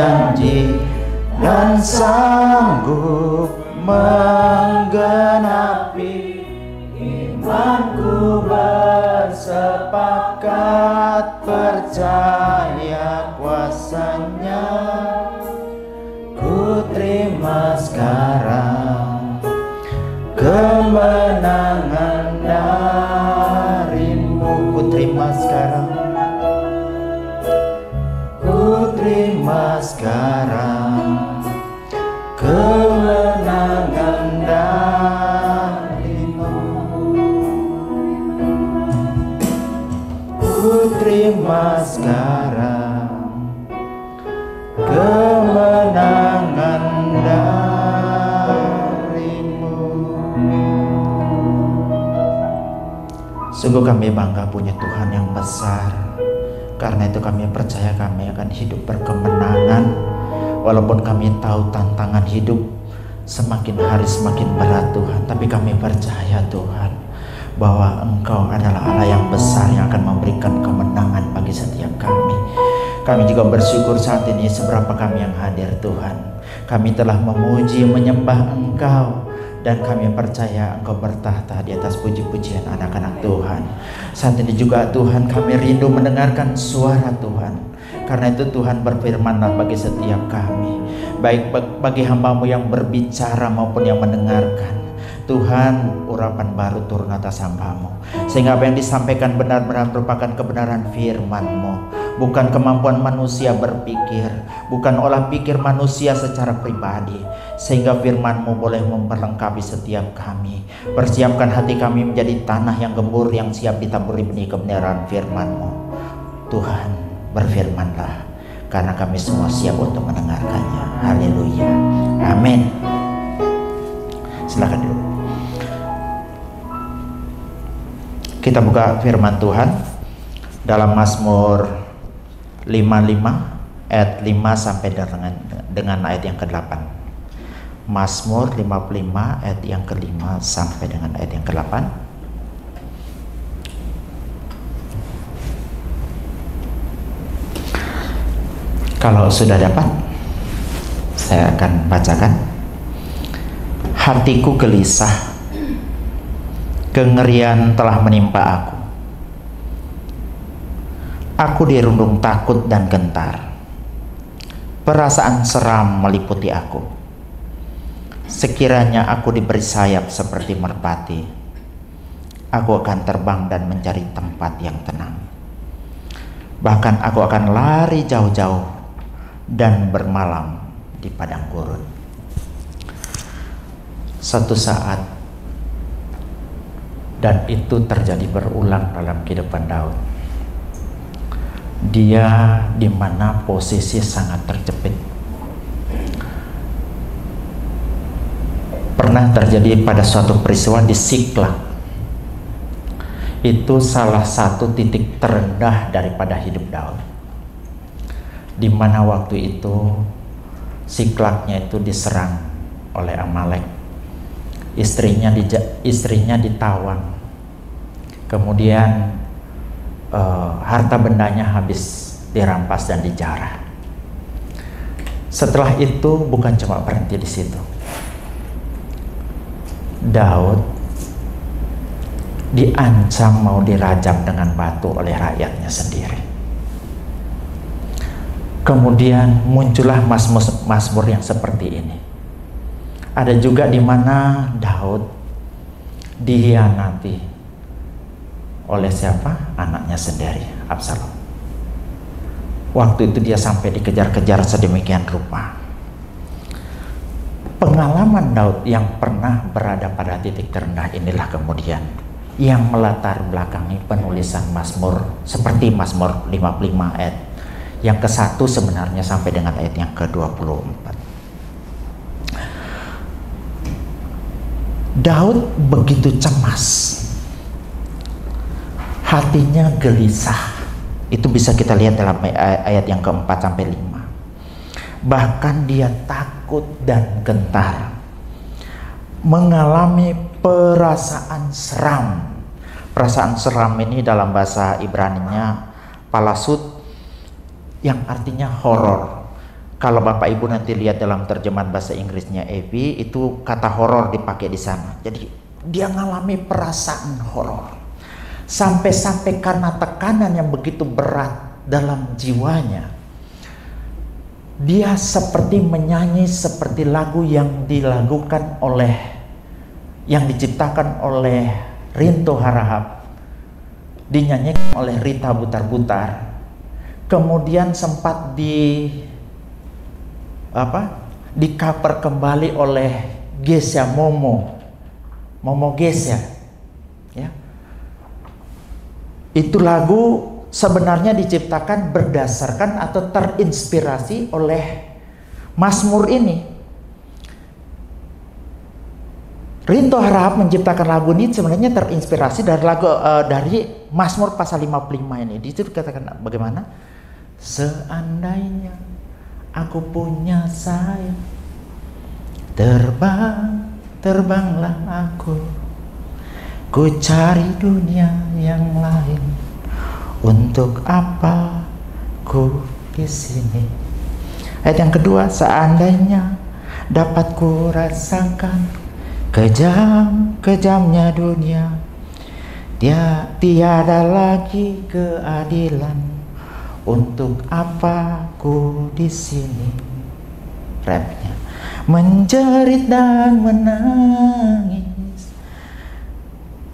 janji dan sanggup menggenapi. Imanku bersepakat percaya kuasanya. Ku terima sekarang kemenangan darimu. Ku terima sekarang, ku terima sekarang kemenangan darimu. Ku terima sekarang kemenangan darimu. Sungguh kami bangga punya Tuhan yang besar. Karena itu kami percaya kami akan hidup berkemenangan. Walaupun kami tahu tantangan hidup semakin hari semakin berat Tuhan, tapi kami percaya Tuhan bahwa Engkau adalah Allah yang besar yang akan memberikan kemenangan bagi setiap kami. Kami juga bersyukur saat ini seberapa kami yang hadir Tuhan. Kami telah memuji menyembah Engkau, dan kami percaya Engkau bertahta di atas puji-pujian anak-anak Tuhan. Saat ini juga Tuhan kami rindu mendengarkan suara Tuhan. Karena itu Tuhan berfirman-Lah bagi setiap kami, baik bagi hamba-Mu yang berbicara maupun yang mendengarkan. Tuhan, urapan baru turun atas hamba-Mu, sehingga apa yang disampaikan benar-benar merupakan kebenaran firman-Mu, bukan kemampuan manusia berpikir, bukan olah pikir manusia secara pribadi, sehingga firman-Mu boleh memperlengkapi setiap kami. Persiapkan hati kami menjadi tanah yang gembur, yang siap ditaburi benih kebenaran firman-Mu. Tuhan, berfirman-Lah, karena kami semua siap untuk mendengarkannya. Haleluya, amin. Silakan dulu. Kita buka firman Tuhan dalam Mazmur 55 ayat 5 sampai dengan ayat yang ke-8. Mazmur 55 ayat yang ke-5 sampai dengan ayat yang ke-8. Kalau sudah dapat, saya akan bacakan. Hatiku gelisah, kengerian telah menimpa aku. Aku dirundung takut dan gentar. Perasaan seram meliputi aku. Sekiranya aku diberi sayap seperti merpati, aku akan terbang dan mencari tempat yang tenang. Bahkan aku akan lari jauh-jauh dan bermalam di padang gurun. Satu saat, dan itu terjadi berulang dalam kehidupan Daud, dia di mana posisi sangat terjepit. Pernah terjadi pada suatu peristiwa di Siklag. Itu salah satu titik terendah daripada hidup Daud, di mana waktu itu Siklagnya itu diserang oleh Amalek. Istrinya ditawan, kemudian harta bendanya habis dirampas dan dijarah. Setelah itu bukan cuma berhenti di situ. Daud diancam mau dirajam dengan batu oleh rakyatnya sendiri. Kemudian muncullah mazmur yang seperti ini. Ada juga di mana Daud dikhianati oleh siapa? Anaknya sendiri, Absalom. Waktu itu dia sampai dikejar-kejar sedemikian rupa. Pengalaman Daud yang pernah berada pada titik terendah inilah kemudian yang melatar belakangi penulisan Mazmur seperti Mazmur 55 ayat yang ke-1 sebenarnya sampai dengan ayat yang ke-24. Daud begitu cemas, hatinya gelisah. Itu bisa kita lihat dalam ayat yang ke-4 sampai 5. Bahkan dia takut dan gentar, mengalami perasaan seram. Perasaan seram ini dalam bahasa Ibrani-nya palasut, yang artinya horor. Kalau Bapak Ibu nanti lihat dalam terjemahan bahasa Inggrisnya Evi, itu kata horor dipakai di sana. Jadi dia ngalami perasaan horor. Sampai-sampai karena tekanan yang begitu berat dalam jiwanya, dia seperti menyanyi seperti lagu yang diciptakan oleh Rinto Harahap, dinyanyikan oleh Rita Butar-Butar. Kemudian sempat di cover kembali oleh Gesia Momo Gesia, ya. Itu lagu sebenarnya diciptakan berdasarkan atau terinspirasi oleh Mazmur ini. Rinto Harahap menciptakan lagu ini sebenarnya terinspirasi dari dari Mazmur pasal 55 ini. Di situ dikatakan bagaimana? Seandainya aku punya sayap, terbanglah aku, ku cari dunia yang lain. Untuk apa ku di sini? Ayat yang kedua, seandainya dapat ku rasakan kejamnya dunia, tiada lagi keadilan. Untuk apa ku di sini? Rapnya, menjerit dan menangis,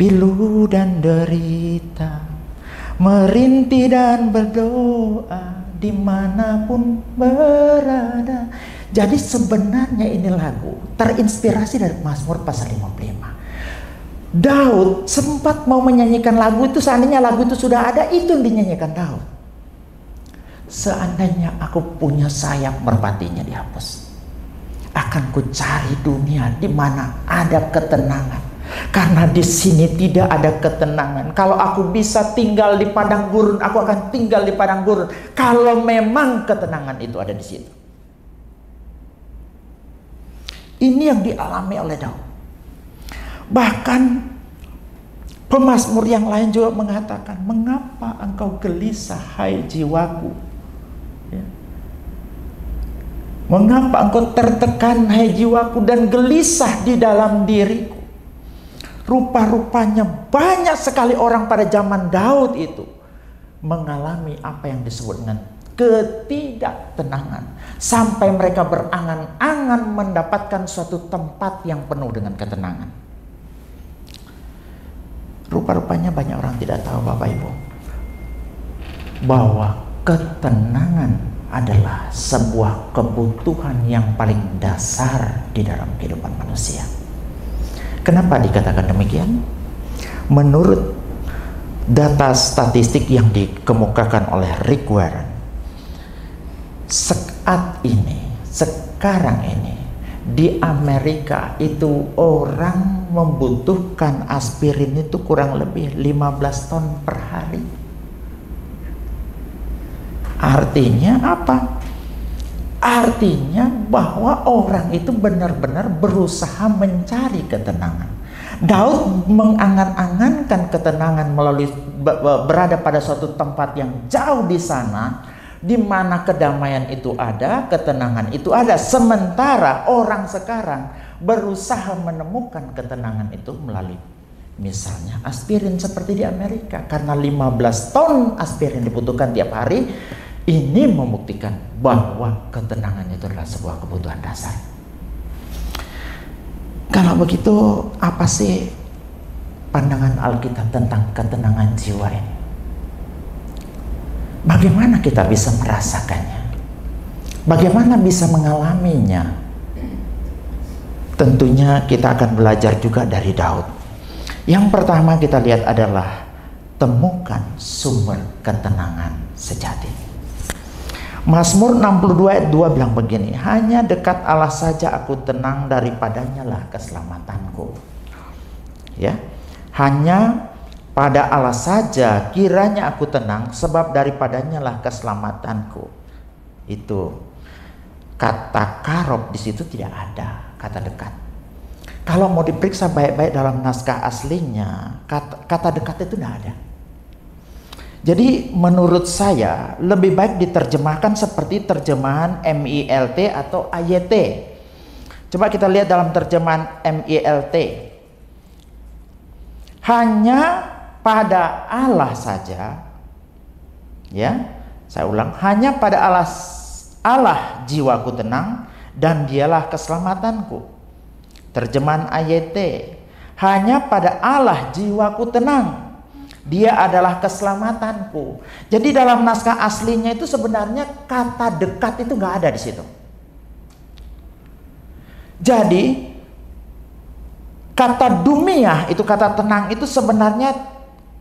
pilu dan derita, merintih dan berdoa dimanapun berada. Jadi sebenarnya ini lagu terinspirasi dari Mazmur pasal 55. Daud sempat mau menyanyikan lagu itu, seandainya lagu itu sudah ada, itu yang dinyanyikan Daud. Seandainya aku punya sayap, merpatinya dihapus, akan ku cari dunia di mana ada ketenangan. Karena di sini tidak ada ketenangan. Kalau aku bisa tinggal di padang gurun, aku akan tinggal di padang gurun. Kalau memang ketenangan itu ada di situ. Ini yang dialami oleh Daud. Bahkan pemazmur yang lain juga mengatakan, mengapa engkau gelisah, hai jiwaku? Ya. Mengapa engkau tertekan, hai jiwaku, dan gelisah di dalam diriku? Rupa-rupanya banyak sekali orang pada zaman Daud itu mengalami apa yang disebut dengan ketidaktenangan, sampai mereka berangan-angan mendapatkan suatu tempat yang penuh dengan ketenangan. Rupa-rupanya banyak orang tidak tahu, Bapak Ibu, bahwa ketenangan adalah sebuah kebutuhan yang paling dasar di dalam kehidupan manusia. Kenapa dikatakan demikian? Menurut data statistik yang dikemukakan oleh Rick Warren, sekarang ini di Amerika itu orang membutuhkan aspirin itu kurang lebih 15 ton per hari. Artinya apa? Artinya bahwa orang itu benar-benar berusaha mencari ketenangan. Daud mengangan-angankan ketenangan melalui berada pada suatu tempat yang jauh di sana, di mana kedamaian itu ada, ketenangan itu ada. Sementara orang sekarang berusaha menemukan ketenangan itu melalui misalnya aspirin seperti di Amerika. Karena 15 ton aspirin dibutuhkan tiap hari. Ini membuktikan bahwa ketenangan itu adalah sebuah kebutuhan dasar. Kalau begitu, apa sih pandangan Alkitab tentang ketenangan jiwa ini? Bagaimana kita bisa merasakannya? Bagaimana bisa mengalaminya? Tentunya kita akan belajar juga dari Daud. Yang pertama kita lihat adalah temukan sumber ketenangan sejati. Mazmur 62 ayat 2 bilang begini, hanya dekat Allah saja aku tenang, daripadanya lah keselamatanku. Ya, hanya pada Allah saja kiranya aku tenang, sebab daripadanya lah keselamatanku. Itu kata karob di situ tidak ada, kata dekat. Kalau mau diperiksa baik-baik dalam naskah aslinya, kata dekat itu tidak ada. Jadi menurut saya lebih baik diterjemahkan seperti terjemahan MILT atau AYT. Coba kita lihat dalam terjemahan MILT. Hanya pada Allah saja, ya, saya ulang, hanya pada Allah jiwaku tenang dan dialah keselamatanku. Terjemahan AYT, hanya pada Allah jiwaku tenang, dia adalah keselamatanku. Jadi dalam naskah aslinya itu sebenarnya kata dekat itu nggak ada di situ. Jadi kata dumiah itu, kata tenang itu sebenarnya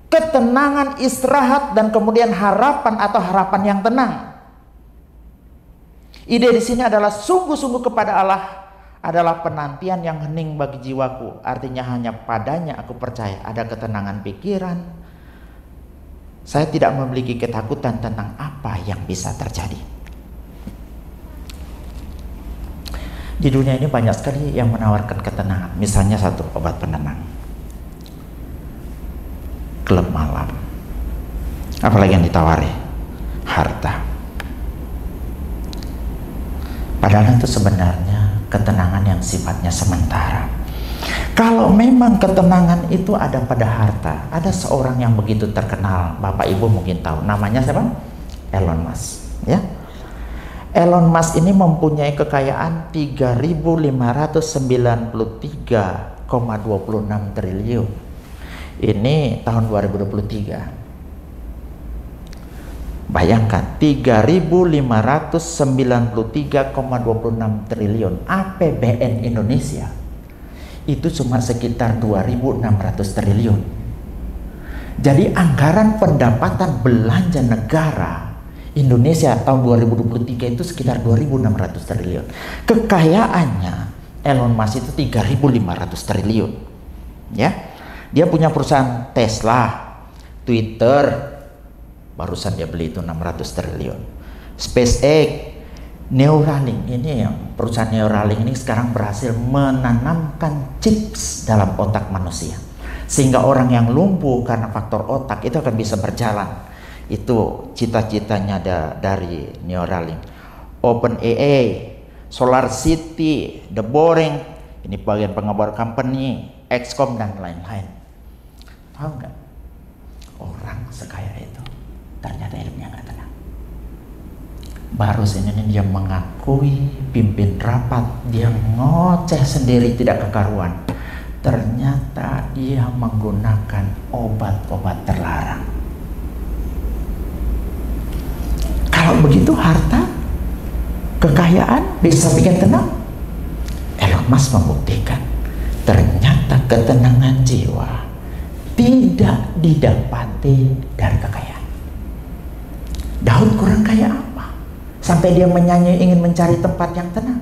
ketenangan, istirahat, dan kemudian harapan atau harapan yang tenang. Ide di sini adalah sungguh-sungguh kepada Allah adalah penantian yang hening bagi jiwaku. Artinya hanya padanya aku percaya ada ketenangan pikiran. Saya tidak memiliki ketakutan tentang apa yang bisa terjadi. Di dunia ini banyak sekali yang menawarkan ketenangan. Misalnya satu obat penenang, klub malam. Apalagi yang ditawari? Harta. Padahal itu sebenarnya ketenangan yang sifatnya sementara. Kalau memang ketenangan itu ada pada harta, ada seorang yang begitu terkenal, Bapak Ibu mungkin tahu, namanya siapa? Elon Musk, ya. Elon Musk ini mempunyai kekayaan 3.593,26 triliun. Ini tahun 2023. Bayangkan 3.593,26 triliun APBN Indonesia itu cuma sekitar 2.600 triliun. Jadi anggaran pendapatan belanja negara Indonesia tahun 2023 itu sekitar 2.600 triliun. Kekayaannya Elon Musk itu 3.500 triliun. Ya. Dia punya perusahaan Tesla, Twitter, barusan dia beli itu 600 triliun. SpaceX, Neuralink, ini yang perusahaan Neuralink ini sekarang berhasil menanamkan chips dalam otak manusia. Sehingga orang yang lumpuh karena faktor otak itu akan bisa berjalan. Itu cita-citanya dari Neuralink. OpenAI, Solar City, The Boring, ini bagian pengembang company, XCOM dan lain-lain. Tahu nggak? Orang sekaya itu ternyata hidupnya nggak tenang. Baru ini dia mengakui pimpin rapat, dia ngoceh sendiri tidak kekaruan. Ternyata dia menggunakan obat-obat terlarang. Kalau begitu harta, kekayaan bisa bikin tenang? Elon Musk membuktikan ternyata ketenangan jiwa tidak didapati dari kekayaan. Daud kurang kaya apa? Sampai dia menyanyi ingin mencari tempat yang tenang.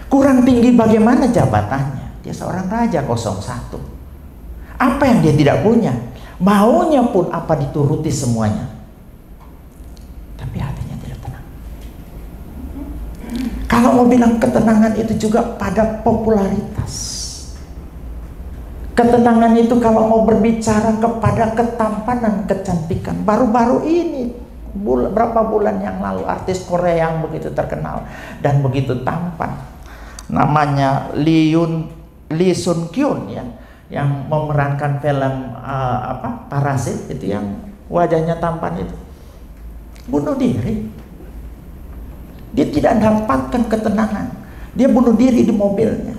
Kurang tinggi bagaimana jabatannya? Dia seorang raja 01. Apa yang dia tidak punya? Maunya pun apa dituruti semuanya. Tapi hatinya tidak tenang. Kalau mau bilang ketenangan itu juga pada popularitas. Ketenangan itu kalau mau berbicara kepada ketampanan, kecantikan. Baru-baru ini, berapa bulan yang lalu, artis Korea yang begitu terkenal dan begitu tampan, namanya Lee Sun Kyun, ya, yang memerankan film Parasit itu, yang wajahnya tampan itu, bunuh diri. Dia tidak dapatkan ketenangan. Dia bunuh diri di mobilnya.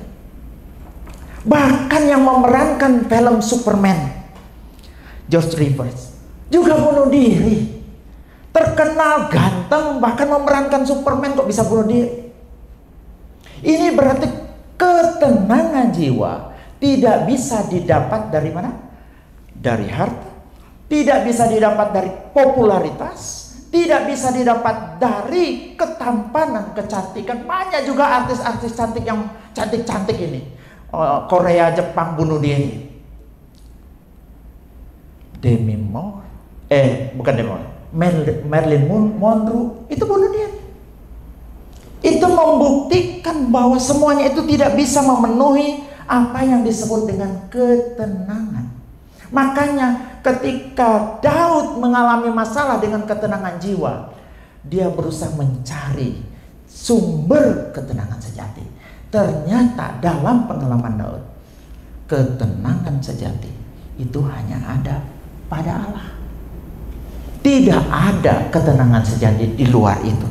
Bahkan yang memerankan film Superman, George Rivers, juga bunuh diri. Terkenal, ganteng, bahkan memerankan Superman kok bisa bunuh diri. Ini berarti ketenangan jiwa tidak bisa didapat dari mana? Dari harta. Tidak bisa didapat dari popularitas. Tidak bisa didapat dari ketampanan, kecantikan. Banyak juga artis-artis cantik yang cantik-cantik ini. Korea, Jepang bunuh diri. Demi Moore, bukan Demi Moore, Marilyn Monroe itu bunuh diri. Itu membuktikan bahwa semuanya itu tidak bisa memenuhi apa yang disebut dengan ketenangan. Makanya ketika Daud mengalami masalah dengan ketenangan jiwa, dia berusaha mencari sumber ketenangan sejati. Ternyata dalam pengalaman Daud, ketenangan sejati itu hanya ada pada Allah. Tidak ada ketenangan sejati di luar itu.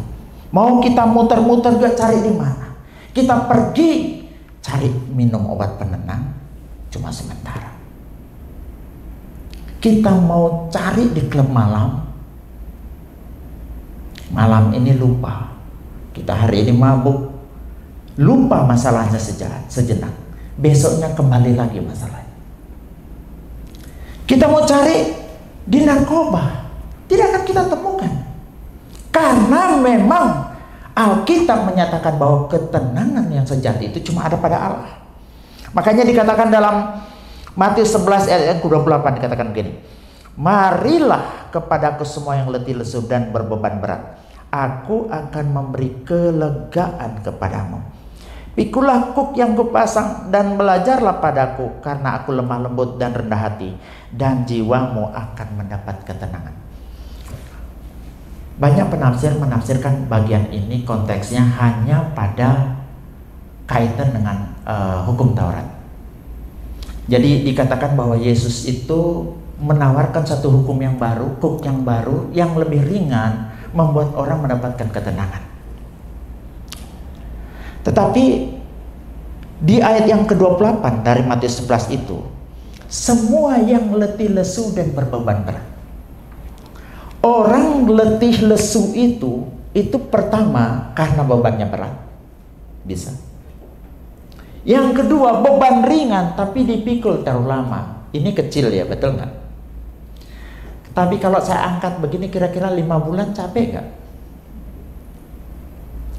Mau kita muter-muter gak cari di mana. Kita pergi cari minum obat penenang, cuma sementara. Kita mau cari di klub malam, malam ini lupa. Kita hari ini mabuk, lupa masalahnya sejenak. Besoknya kembali lagi masalahnya. Kita mau cari di narkoba, tidak akan kita temukan. Karena memang Alkitab menyatakan bahwa ketenangan yang sejati itu cuma ada pada Allah. Makanya dikatakan dalam Matius 11 ayat 28 dikatakan begini. Marilah kepadaku semua yang letih lesu dan berbeban berat. Aku akan memberi kelegaan kepadamu. Pikulah kuk yang kupasang dan belajarlah padaku, karena aku lemah lembut dan rendah hati, dan jiwamu akan mendapat ketenangan. Banyak penafsir menafsirkan bagian ini konteksnya hanya pada kaitan dengan hukum Taurat. Jadi dikatakan bahwa Yesus itu menawarkan satu hukum yang baru, kuk yang baru, yang lebih ringan, membuat orang mendapatkan ketenangan. Tetapi di ayat yang ke-28 dari Matius 11 itu, semua yang letih lesu dan berbeban berat. Orang letih lesu itu pertama karena bebannya berat, bisa. Yang kedua beban ringan tapi dipikul terlalu lama. Ini kecil ya, betul nggak? Tapi kalau saya angkat begini kira-kira 5 bulan capek nggak?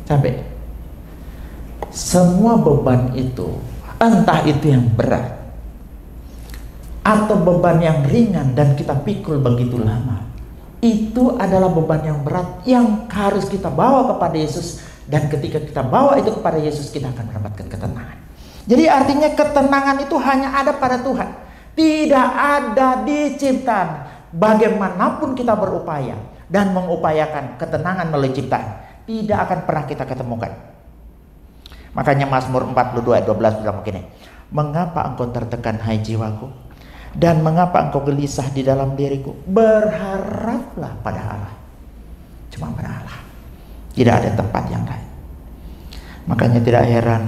Capek. Semua beban itu, entah itu yang berat atau beban yang ringan dan kita pikul begitu lama, itu adalah beban yang berat yang harus kita bawa kepada Yesus. Dan ketika kita bawa itu kepada Yesus, kita akan mendapatkan ketenangan. Jadi artinya ketenangan itu hanya ada pada Tuhan. Tidak ada di ciptaan. Bagaimanapun kita berupaya dan mengupayakan ketenangan melalui ciptaan, tidak akan pernah kita ketemukan. Makanya Mazmur 42 ayat 12 bilang begini. Mengapa engkau tertekan hai jiwaku? Dan mengapa engkau gelisah di dalam diriku? Berharaplah pada Allah. Cuma pada Allah. Tidak ada tempat yang lain. Makanya tidak heran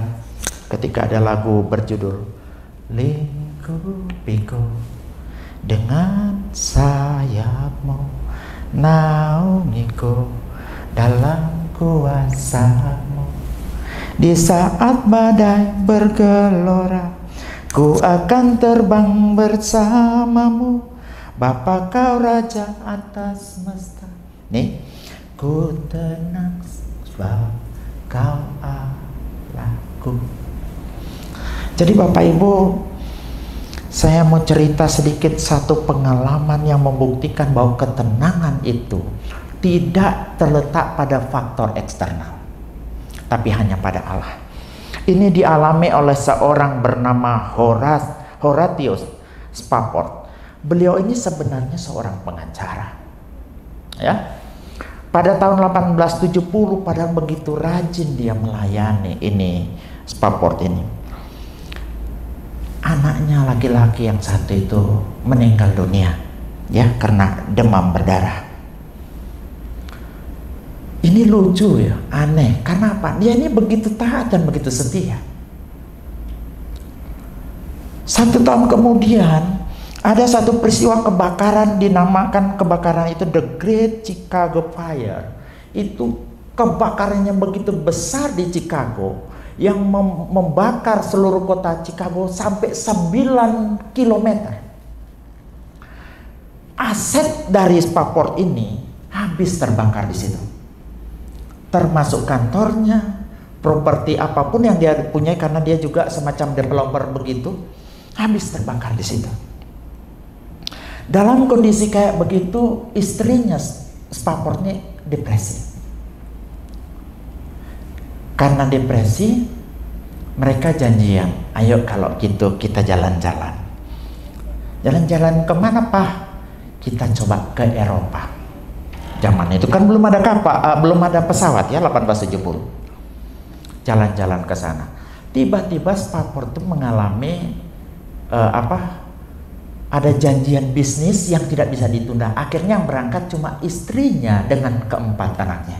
ketika ada lagu berjudul Lingkupiku dengan sayapmu, naungiku dalam kuasamu. Di saat badai bergelora, ku akan terbang bersamamu, Bapa kau Raja atas semesta. Nih, ku tenang sebab kau Allahku. Jadi Bapak Ibu, saya mau cerita sedikit satu pengalaman yang membuktikan bahwa ketenangan itu tidak terletak pada faktor eksternal, tapi hanya pada Allah. Ini dialami oleh seorang bernama Horatius Spafford. Beliau ini sebenarnya seorang pengacara. Ya. Pada tahun 1870, padahal begitu rajin dia melayani ini Spafford ini. Anaknya laki-laki yang satu itu meninggal dunia, ya, karena demam berdarah. Ini lucu ya, aneh. Karena apa? Dia ini begitu taat dan begitu setia. 1 tahun kemudian ada satu peristiwa kebakaran, dinamakan kebakaran itu The Great Chicago Fire. Itu kebakarannya begitu besar di Chicago yang membakar seluruh kota Chicago sampai 9 km. Aset dari Spafford ini habis terbakar di situ. Termasuk kantornya, properti apapun yang dia punya, karena dia juga semacam developer begitu, habis terbakar di situ. Dalam kondisi kayak begitu, istrinya Spafford ini depresi. Karena depresi, mereka janjian, ayo kalau gitu kita jalan-jalan. Jalan-jalan kemana Pak? kita coba ke Eropa. Zaman itu kan belum ada kapal, belum ada pesawat ya, 1870. Jalan-jalan ke sana. Tiba-tiba Spafford itu mengalami ada janjian bisnis yang tidak bisa ditunda. Akhirnya yang berangkat cuma istrinya dengan keempat anaknya.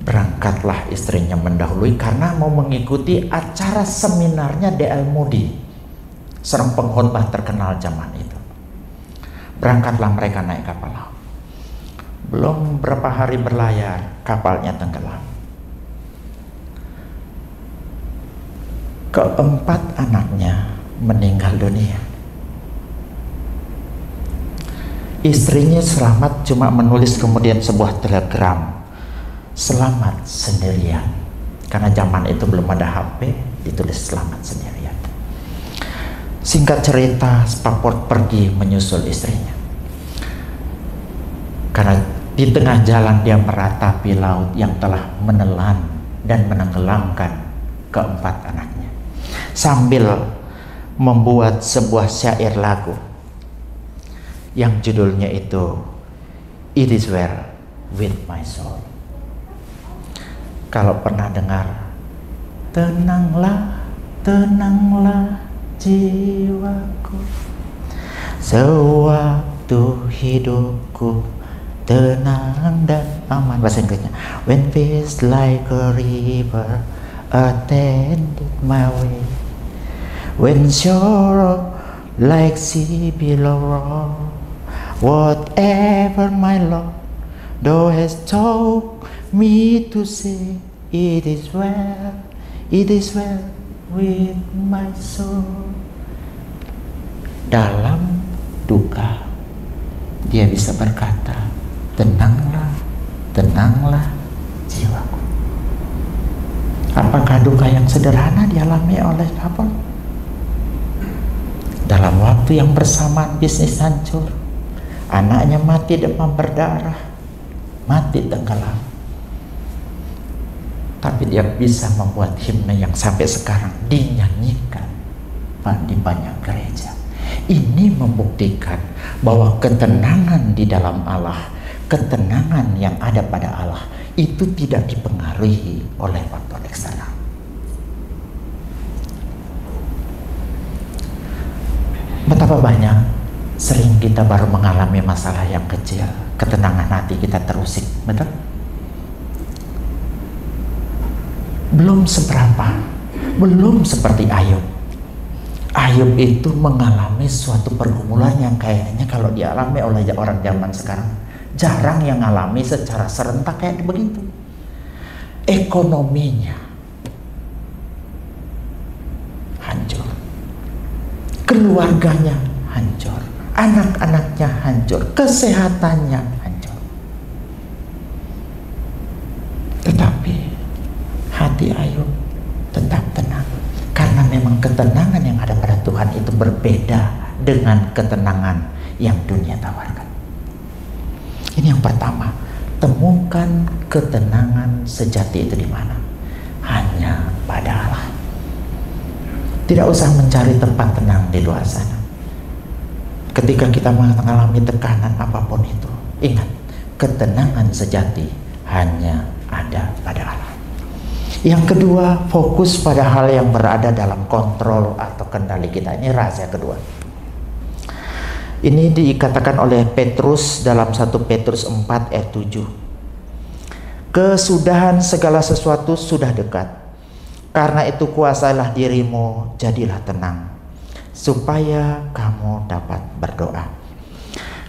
Berangkatlah istrinya mendahului karena mau mengikuti acara seminarnya D.L. Moody, seorang pengkhotbah terkenal zaman itu. Berangkatlah mereka naik kapal laut. Belum berapa hari berlayar, kapalnya tenggelam. Keempat anaknya meninggal dunia. Istrinya selamat, cuma menulis kemudian sebuah telegram, selamat sendirian. Karena zaman itu belum ada HP, ditulis selamat sendirian. Singkat cerita, Spafford pergi menyusul istrinya. Karena di tengah jalan dia meratapi laut yang telah menelan dan menenggelamkan keempat anaknya, sambil membuat sebuah syair lagu yang judulnya itu It Is Well With My Soul. Kalau pernah dengar, tenanglah, tenanglah jiwaku, sewaktu hidupku tenang dan aman. Bahasa Inggrisnya, when peace like a river attended my way, when sorrow like sea below, whatever my Lord thou hast told me to say, it is well with my soul. Dalam duka dia bisa berkata, tenanglah, tenanglah jiwaku. Apakah duka yang sederhana dialami oleh Spafford? Dalam waktu yang bersamaan bisnis hancur, anaknya mati demam berdarah, mati tenggelam. Tapi dia bisa membuat himne yang sampai sekarang dinyanyikan di banyak gereja. Ini membuktikan bahwa ketenangan di dalam Allah, ketenangan yang ada pada Allah itu tidak dipengaruhi oleh faktor eksternal. Betapa banyak sering kita baru mengalami masalah yang kecil, ketenangan hati kita terusik, betul? Belum seberapa, belum seperti Ayub. Ayub itu mengalami suatu pergumulan yang kayaknya kalau dialami oleh orang zaman sekarang jarang yang alami secara serentak kayak begitu. Ekonominya hancur, keluarganya hancur, anak-anaknya hancur, kesehatannya hancur. Tetapi hati Ayub tetap tenang, karena memang ketenangan yang ada pada Tuhan itu berbeda dengan ketenangan yang dunia tawarkan. Ini yang pertama, temukan ketenangan sejati itu di mana? Hanya pada Allah. Tidak usah mencari tempat tenang di luar sana. Ketika kita mengalami tekanan apapun itu, ingat, ketenangan sejati hanya ada pada Allah. Yang kedua, fokus pada hal yang berada dalam kontrol atau kendali kita. Ini rahasia kedua. Ini dikatakan oleh Petrus dalam 1 Petrus 4 ayat 7. Kesudahan segala sesuatu sudah dekat. Karena itu kuasailah dirimu, jadilah tenang, supaya kamu dapat berdoa.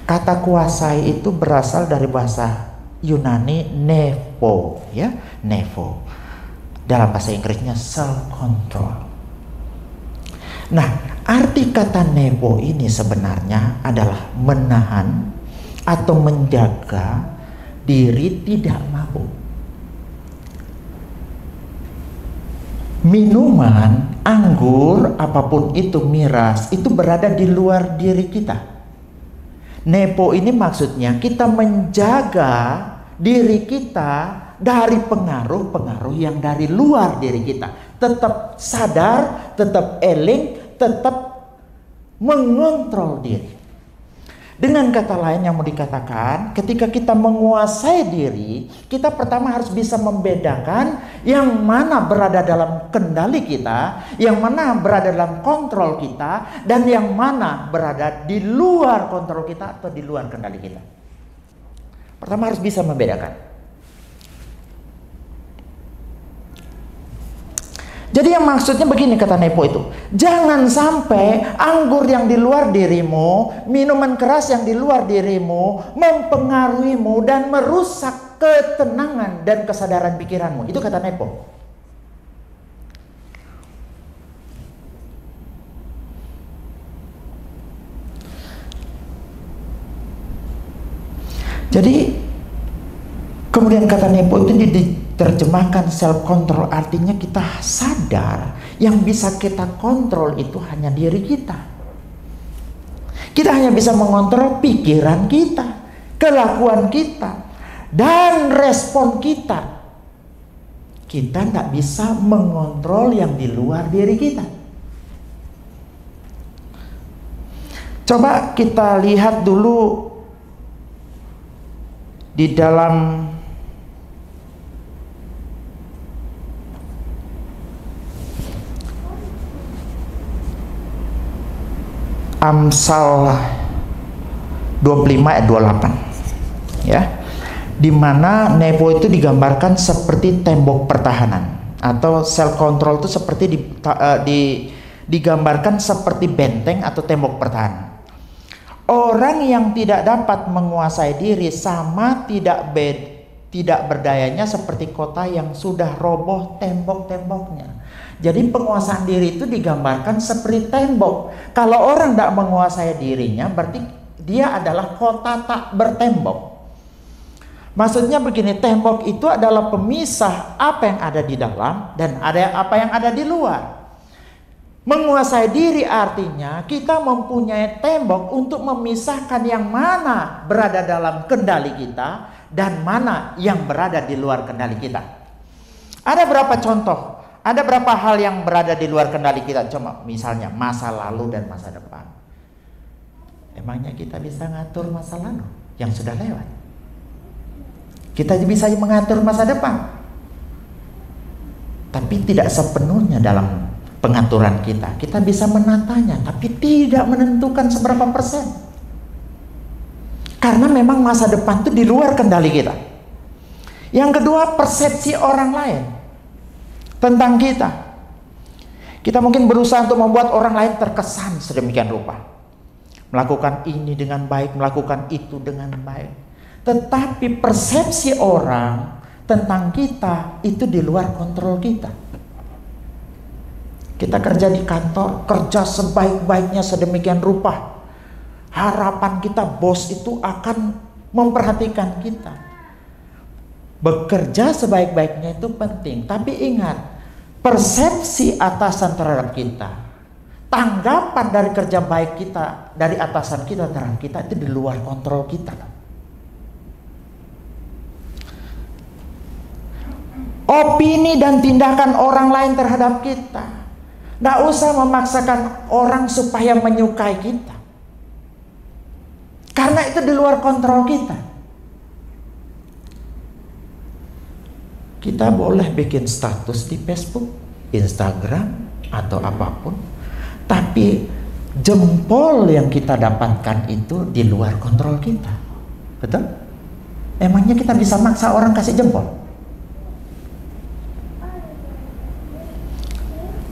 Kata kuasai itu berasal dari bahasa Yunani nevo, ya, nevo. Dalam bahasa Inggrisnya self control. Nah, arti kata nevo ini sebenarnya adalah menahan atau menjaga diri tidak mabuk. Minuman, anggur, apapun itu, miras, itu berada di luar diri kita. Nepo ini maksudnya kita menjaga diri kita dari pengaruh-pengaruh yang dari luar diri kita. Tetap sadar, tetap eling, tetap mengontrol diri. Dengan kata lain yang mau dikatakan, ketika kita menguasai diri, kita pertama harus bisa membedakan yang mana berada dalam kendali kita, yang mana berada dalam kontrol kita, dan yang mana berada di luar kontrol kita atau di luar kendali kita. Pertama harus bisa membedakan. Jadi yang maksudnya begini kata Nepo itu, jangan sampai anggur yang di luar dirimu, minuman keras yang di luar dirimu mempengaruhimu dan merusak ketenangan dan kesadaran pikiranmu. Itu kata Nepo. Jadi kemudian kata Nepo itu diterjemahkan self control, artinya kita sadar yang bisa kita kontrol itu hanya diri kita. Kita hanya bisa mengontrol pikiran kita, kelakuan kita, dan respon kita. Kita tidak bisa mengontrol yang di luar diri kita. Coba kita lihat dulu di dalam Amsal 25 ayat 28 ya, dimana Nepo itu digambarkan seperti tembok pertahanan, atau self control itu seperti digambarkan seperti benteng atau tembok pertahanan. Orang yang tidak dapat menguasai diri sama tidak berdayanya seperti kota yang sudah roboh tembok-temboknya. Jadi penguasaan diri itu digambarkan seperti tembok. Kalau orang tidak menguasai dirinya, berarti dia adalah kota tak bertembok. Maksudnya begini, tembok itu adalah pemisah apa yang ada di dalam dan ada apa yang ada di luar. Menguasai diri artinya kita mempunyai tembok untuk memisahkan yang mana berada dalam kendali kita dan mana yang berada di luar kendali kita. Ada berapa contoh? Ada berapa hal yang berada di luar kendali kita? Cuma misalnya masa lalu dan masa depan. Emangnya kita bisa ngatur masa lalu yang sudah lewat? Kita bisa mengatur masa depan, tapi tidak sepenuhnya dalam pengaturan kita. Kita bisa menatanya, tapi tidak menentukan seberapa persen. Karena memang masa depan itu di luar kendali kita. Yang kedua, persepsi orang lain tentang kita. Kita mungkin berusaha untuk membuat orang lain terkesan sedemikian rupa, melakukan ini dengan baik, melakukan itu dengan baik. Tetapi persepsi orang tentang kita itu di luar kontrol kita. Kita kerja di kantor, kerja sebaik-baiknya sedemikian rupa. Harapan kita bos itu akan memperhatikan kita. Bekerja sebaik-baiknya itu penting, tapi ingat, persepsi atasan terhadap kita, tanggapan dari kerja baik kita, dari atasan kita terhadap kita itu di luar kontrol kita. Opini dan tindakan orang lain terhadap kita, tidak usah memaksakan orang supaya menyukai kita, karena itu di luar kontrol kita. Kita boleh bikin status di Facebook, Instagram, atau apapun, tapi jempol yang kita dapatkan itu di luar kontrol kita. Betul? Emangnya kita bisa maksa orang kasih jempol?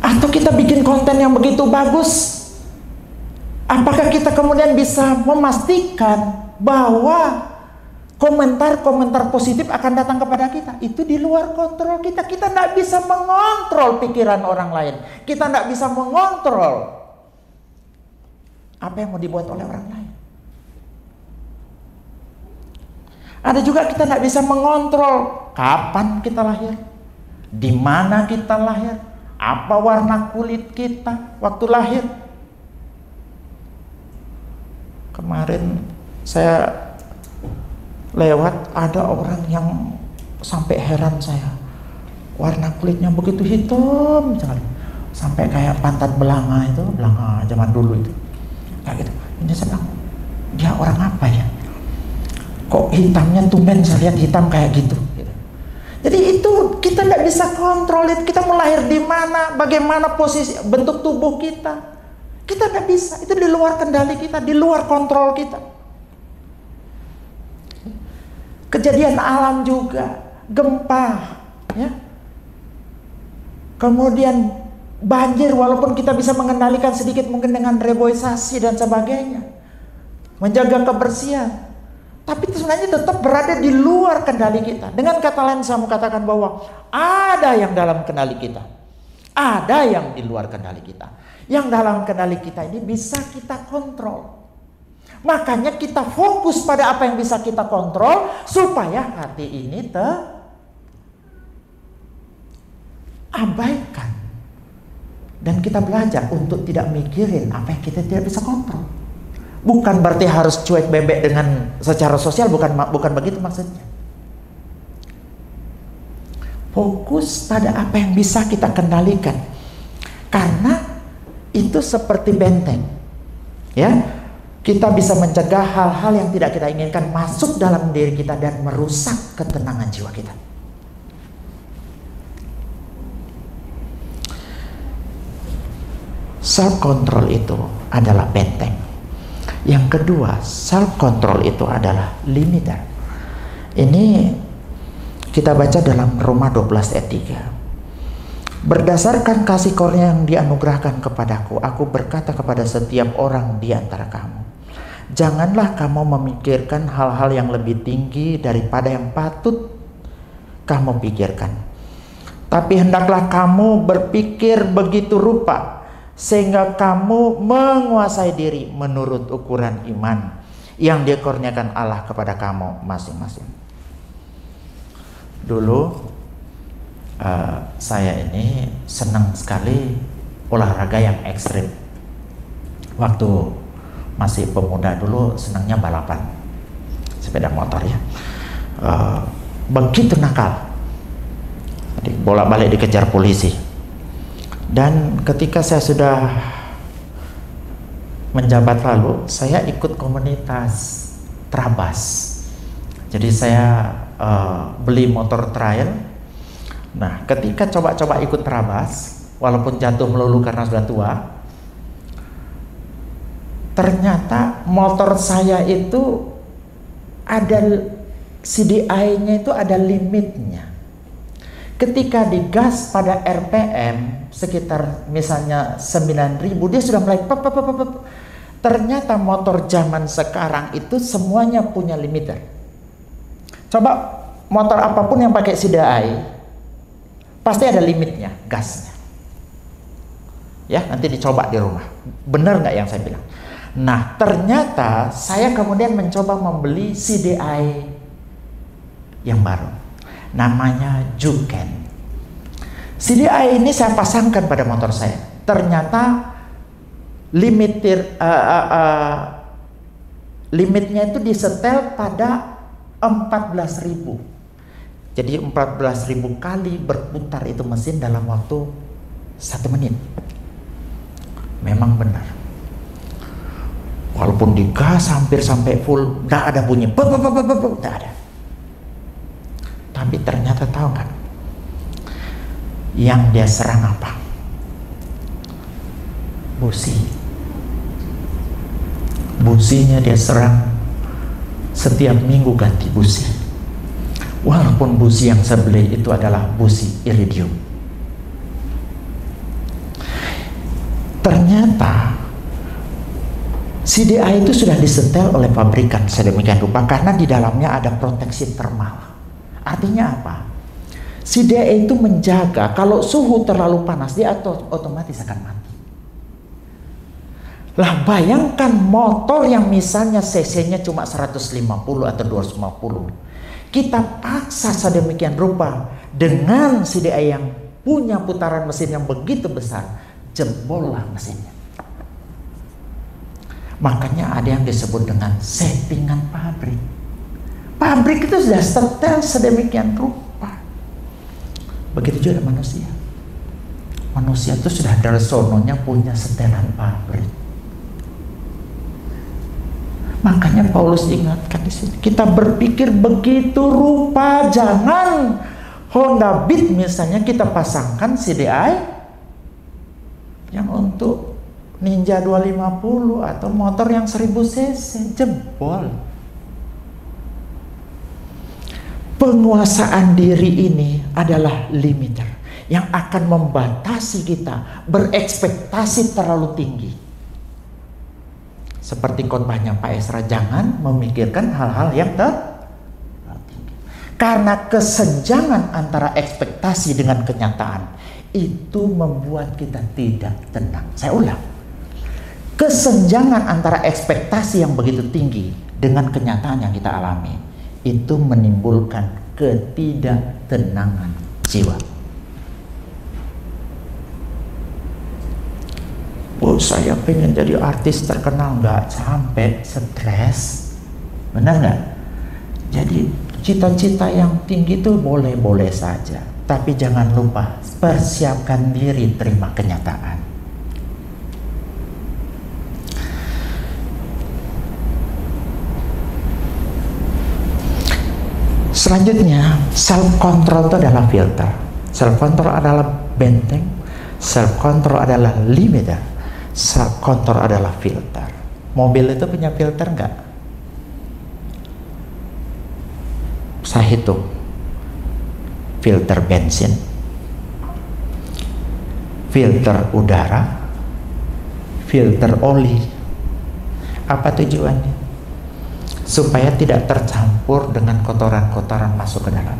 Atau kita bikin konten yang begitu bagus, apakah kita kemudian bisa memastikan bahwa komentar-komentar positif akan datang kepada kita? Itu di luar kontrol kita. Kita tidak bisa mengontrol pikiran orang lain. Kita tidak bisa mengontrol apa yang mau dibuat oleh orang lain. Ada juga kita tidak bisa mengontrol kapan kita lahir, di mana kita lahir, apa warna kulit kita waktu lahir. Kemarin saya lewat, ada orang yang sampai heran saya, warna kulitnya begitu hitam sekali, sampai kayak pantat belanga itu, belanga zaman dulu itu, kayak gitu. Ini saya bilang, dia orang apa ya? Kok hitamnya tumben saya lihat hitam kayak gitu. Jadi itu kita nggak bisa kontrol, kita mau lahir di mana, bagaimana posisi bentuk tubuh kita. Kita nggak bisa, itu di luar kendali kita, di luar kontrol kita. Kejadian alam juga, gempa, ya. Kemudian banjir, walaupun kita bisa mengendalikan sedikit mungkin dengan reboisasi dan sebagainya, menjaga kebersihan, tapi itu sebenarnya tetap berada di luar kendali kita. Dengan kata lain saya mau katakan bahwa ada yang dalam kendali kita, ada yang di luar kendali kita. Yang dalam kendali kita ini bisa kita kontrol. Makanya kita fokus pada apa yang bisa kita kontrol supaya hati ini terabaikan. Dan kita belajar untuk tidak mikirin apa yang kita tidak bisa kontrol. Bukan berarti harus cuek bebek dengan secara sosial, bukan begitu maksudnya. Fokus pada apa yang bisa kita kendalikan. Karena itu seperti benteng. Ya, kita bisa mencegah hal-hal yang tidak kita inginkan masuk dalam diri kita dan merusak ketenangan jiwa kita. Self control itu adalah benteng. Yang kedua, self control itu adalah limiter. Ini kita baca dalam Roma 12 ayat 3. Berdasarkan kasih karunia yang dianugerahkan kepadaku, aku berkata kepada setiap orang di antara kamu, janganlah kamu memikirkan hal-hal yang lebih tinggi daripada yang patut kamu pikirkan. Tapi hendaklah kamu berpikir begitu rupa sehingga kamu menguasai diri menurut ukuran iman yang dikurniakan Allah kepada kamu masing-masing. Dulu saya ini senang sekali olahraga yang ekstrim. Waktu masih pemuda dulu senangnya balapan sepeda motor ya. Begitu nakal, bolak-balik dikejar polisi. Dan ketika saya sudah menjabat lalu, saya ikut komunitas Trabas. Jadi saya beli motor trail. Nah, ketika coba-coba ikut Trabas, walaupun jatuh melulu karena sudah tua, ternyata motor saya itu ada CDI-nya itu ada limitnya. Ketika digas pada RPM sekitar misalnya 9.000, dia sudah mulai Ternyata motor zaman sekarang itu semuanya punya limiter. Coba motor apapun yang pakai CDI pasti ada limitnya, gasnya. Ya, nanti dicoba di rumah. Benar nggak yang saya bilang? Nah, ternyata saya kemudian mencoba membeli CDI yang baru. Namanya Juken. CDI ini saya pasangkan pada motor saya. Ternyata limitnya itu disetel pada 14.000. Jadi 14.000 kali berputar itu mesin dalam waktu 1 menit. Memang benar. Walaupun digas hampir sampai full, tidak ada bunyi, tidak ada. Tapi ternyata tahu nggak, yang dia serang apa? Busi. Businya dia serang setiap minggu ganti busi. Walaupun busi yang saya beli itu adalah busi iridium. Ternyata CDI itu sudah disetel oleh pabrikan sedemikian rupa karena di dalamnya ada proteksi thermal. Artinya apa? CDI itu menjaga kalau suhu terlalu panas dia otomatis akan mati. Lah bayangkan motor yang misalnya cc-nya cuma 150 atau 250. Kita paksa sedemikian rupa dengan CDI yang punya putaran mesin yang begitu besar, jebollah mesinnya. Makanya ada yang disebut dengan settingan pabrik. Pabrik itu sudah setel sedemikian rupa. Begitu juga manusia. Manusia itu sudah dari sononya punya setelan pabrik. Makanya Paulus ingatkan di sini, kita berpikir begitu rupa, jangan Honda Beat misalnya kita pasangkan CDI yang untuk Ninja 250 atau motor yang 1000 cc, jebol. Penguasaan diri ini adalah limiter yang akan membatasi kita berekspektasi terlalu tinggi. Seperti khotbahnya Pak Esra, jangan memikirkan hal-hal yang tertinggi. Karena kesenjangan antara ekspektasi dengan kenyataan itu membuat kita tidak tenang. Saya ulang. Kesenjangan antara ekspektasi yang begitu tinggi dengan kenyataan yang kita alami itu menimbulkan ketidaktenangan jiwa. Oh, saya pengen jadi artis terkenal, nggak sampai stres, benar nggak? Jadi cita-cita yang tinggi itu boleh-boleh saja, tapi jangan lupa persiapkan diri terima kenyataan. Selanjutnya, self control itu adalah filter, self control adalah benteng, self control adalah limiter. Self control adalah filter. Mobil itu punya filter enggak? Saya hitung. Filter bensin, filter udara, filter oli. Apa tujuannya? Supaya tidak tercampur dengan kotoran-kotoran masuk ke dalam.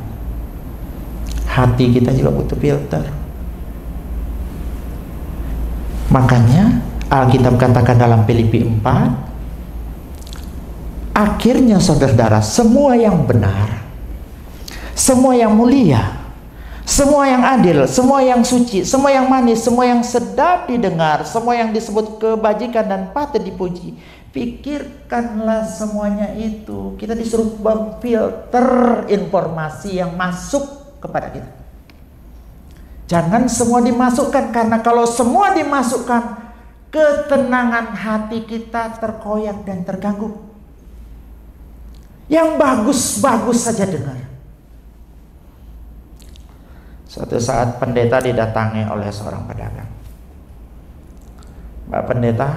Hati kita juga butuh filter. Makanya Alkitab katakan dalam Filipi 4, akhirnya saudara-saudara, semua yang benar, semua yang mulia, semua yang adil, semua yang suci, semua yang manis, semua yang sedap didengar, semua yang disebut kebajikan dan patut dipuji, pikirkanlah semuanya itu. Kita disuruh memfilter informasi yang masuk kepada kita. Jangan semua dimasukkan, karena kalau semua dimasukkan, ketenangan hati kita terkoyak dan terganggu. Yang bagus-bagus saja dengar. Suatu saat pendeta didatangi oleh seorang pedagang. Mbak pendeta,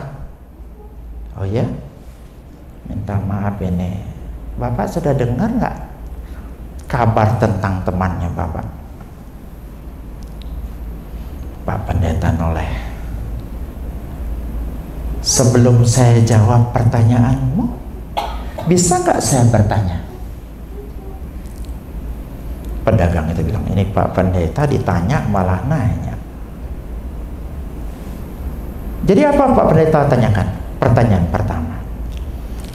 oh ya, minta maaf ini, Bapak sudah dengar nggak kabar tentang temannya Bapak? Pak pendeta noleh. Sebelum saya jawab pertanyaanmu, bisa nggak saya bertanya? Pedagang itu bilang, ini Pak pendeta ditanya malah nanya. Jadi apa Pak pendeta tanyakan? Pertanyaan pertama,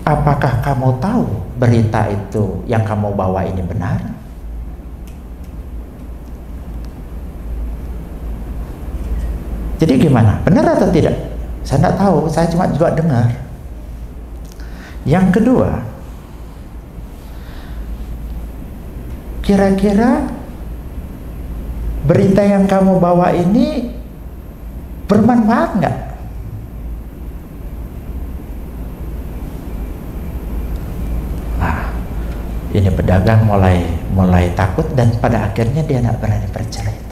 apakah kamu tahu berita itu yang kamu bawa ini benar? Jadi gimana? Benar atau tidak? Saya tidak tahu, saya cuma juga dengar. Yang kedua, kira-kira berita yang kamu bawa ini bermanfaat nggak? Nah, ini pedagang mulai takut dan pada akhirnya dia tidak berani bercerita.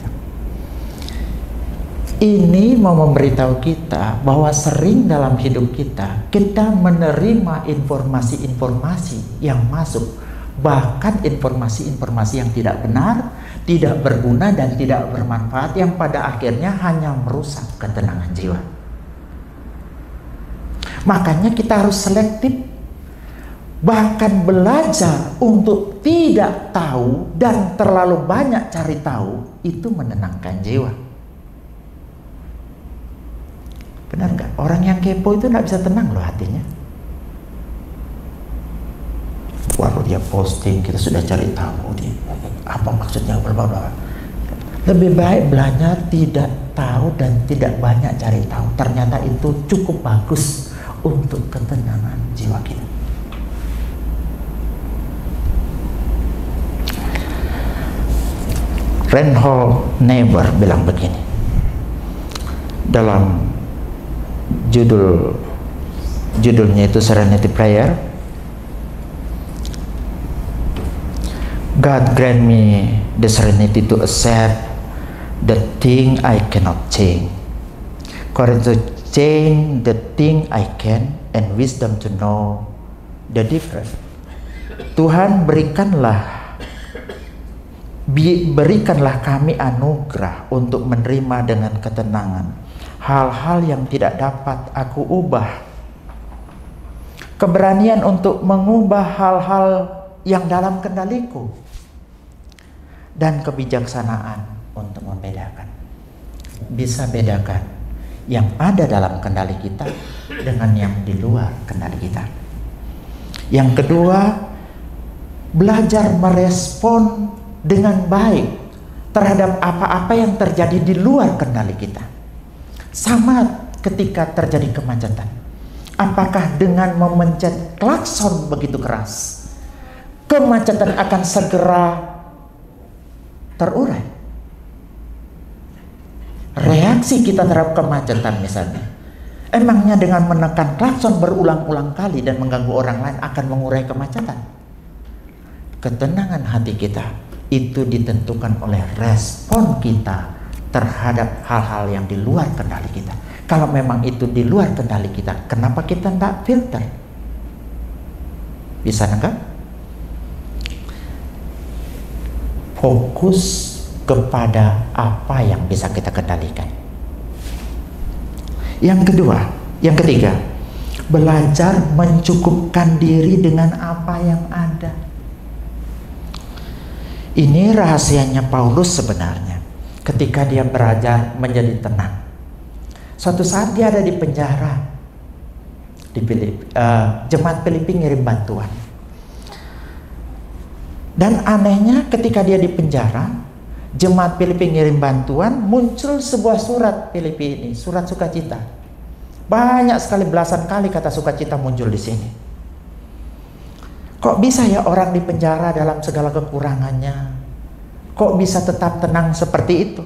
Ini mau memberitahu kita bahwa sering dalam hidup kita menerima informasi-informasi yang masuk, bahkan informasi-informasi yang tidak benar, tidak berguna dan tidak bermanfaat, yang pada akhirnya hanya merusak ketenangan jiwa. Makanya kita harus selektif, bahkan belajar untuk tidak tahu dan terlalu banyak cari tahu, itu menenangkan jiwa. Benar nggak? Orang yang kepo itu nggak bisa tenang loh hatinya. Baru dia posting, kita sudah cari tahu dia apa maksudnya, berapa. Lebih baik belajar tidak tahu dan tidak banyak cari tahu. Ternyata itu cukup bagus untuk ketenangan jiwa kita. Reinhold Niebuhr bilang begini dalam judulnya itu Serenity Prayer. God grant me the serenity to accept the thing I cannot change, courage to change the thing I can, and wisdom to know the difference. Tuhan berikanlah kami anugerah untuk menerima dengan ketenangan hal-hal yang tidak dapat aku ubah, keberanian untuk mengubah hal-hal yang dalam kendaliku, dan kebijaksanaan untuk membedakan. Bisa bedakan yang ada dalam kendali kita dengan yang di luar kendali kita. Yang kedua, belajar merespon dengan baik terhadap apa-apa yang terjadi di luar kendali kita. Sama ketika terjadi kemacetan. Apakah dengan memencet klakson begitu keras, kemacetan akan segera terurai? Reaksi kita terhadap kemacetan misalnya, emangnya dengan menekan klakson berulang-ulang kali dan mengganggu orang lain akan mengurai kemacetan? Ketenangan hati kita itu ditentukan oleh respon kita terhadap hal-hal yang di luar kendali kita. Kalau memang itu di luar kendali kita, kenapa kita tidak filter? Bisa enggak? Fokus kepada apa yang bisa kita kendalikan. Yang ketiga, belajar mencukupkan diri dengan apa yang ada. Ini rahasianya Paulus sebenarnya. Ketika dia belajar menjadi tenang. Suatu saat dia ada di penjara di jemaat Filipi ngirim bantuan. Dan anehnya ketika dia di penjara, jemaat Filipi ngirim bantuan, muncul sebuah surat Filipi ini, surat sukacita. Banyak sekali, belasan kali kata sukacita muncul di sini. Kok bisa ya orang di penjara dalam segala kekurangannya? Kok bisa tetap tenang seperti itu?